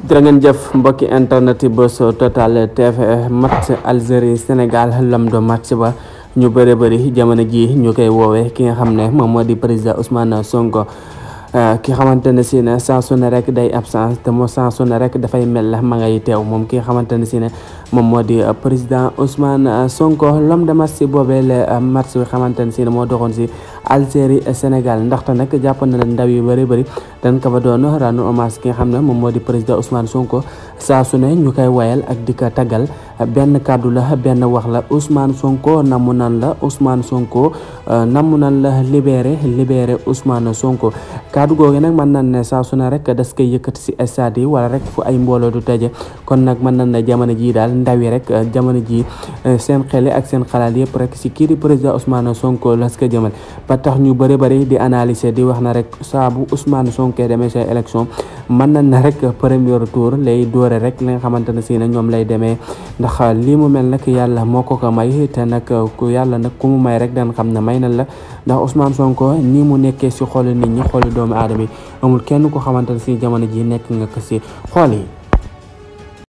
jërë ngeen jëf mbokki internet yi Buzz Total TV match Algérie Sénégal lam do match ba ñu bëri jamono ji ñu koy woowee ki nga xam ne moom moo di président Ousmane Sonko ki xamante ne si ne saa su ne rek day absence te moo saa su ne rek dafay mel ma ngay teew moom ki nga xamante ne si ne moom moo di président Ousmane Sonko l'homme de match si boobee la match bi xamante ne si ne moo doxoon si Algérie Sénégal ndaxte nag jàpp na ne ndaw yu bëri dañ ko fa doon rendre hommage ki nga xam ne moom moo di président Ousmane Sonko saa su ne ñu koy wayal ak di ko taggal benn kàddu la benn wax la Ousmane Sonko namu nan la Ousmane Sonko namu nan la libéré Ousmane Sonko kàddu googu nag mën nañ ne saa su ne rek das koy yëkkati si stade yi wala rek fu ay mbooloo du tëje kon nag mën nañ ne jamono ji daal ndaw yi rek jamono ji seen xel ak seen xalaat yëpp rek si kii di président Ousmane Sonko las ko jëmal ba tax ñu bëri di analyser di wax na rek saa bu Ousmane Sonko demee sa élection mën nañ na rek premier tour lay doore rek li nga xamante ne si ne ñoom lay demee ndax lii mu mel nag yàlla moo ko may te nag ku yàlla nag ku mu may rek daan xam ne may na la ndax Ousmane Sonko nii mu nekkee si xooli nit ñi xooli doomu aadama yi amul kenn ko xamante ne si jamono ji nekk nga ko si xool yi